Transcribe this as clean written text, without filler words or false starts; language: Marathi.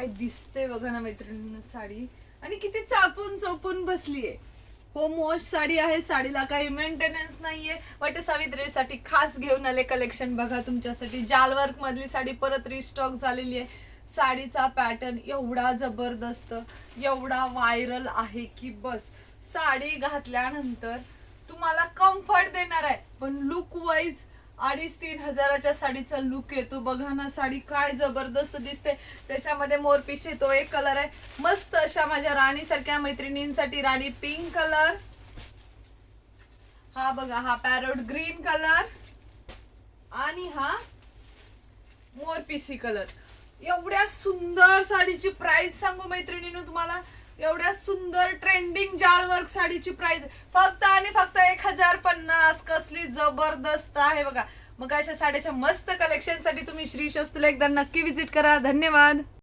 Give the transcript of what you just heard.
काय दिसते बघा ना मैत्रिणींना साडी, आणि किती चापून चोपून बसलीये. होम वॉश साडी आहे, साडीला काही मेंटेनन्स नाहीये. वट सावित्रीसाठी खास घेऊन आले कलेक्शन बघा तुमच्यासाठी. जाल वर्क मधली साडी परत रिस्टॉक झालेली आहे. साडीचा पॅटर्न एवढा जबरदस्त, एवढा व्हायरल आहे की बस. साडी घातल्यानंतर तुम्हाला कम्फर्ट देणार आहे, पण लुक वाईज 2,500-3 हजाराच्या साडीचा लुक येतो बघा ना. साडी काय जबरदस्त दिसते. त्याच्यामध्ये मोरपीस येतो, एक कलर आहे मस्त अशा माझ्या राणी सारख्या मैत्रिणींसाठी राणी पिंक कलर. हा बघा, हा पॅरोट ग्रीन कलर आणि हा मोरपिसी कलर. एवढ्या सुंदर साडीची प्राइस सांगू मैत्रिणींनो तुम्हाला. एवढ्या सुंदर ट्रेंडिंग जाल वर्क साडीची प्राइस फक्त आणि फक्त 1,050. कसली जबरदस्त आहे बघा. मग अशा साड्याच्या मस्त कलेक्शन साठी तुम्ही श्री स्वस्तीला एकदा नक्की विजिट करा. धन्यवाद.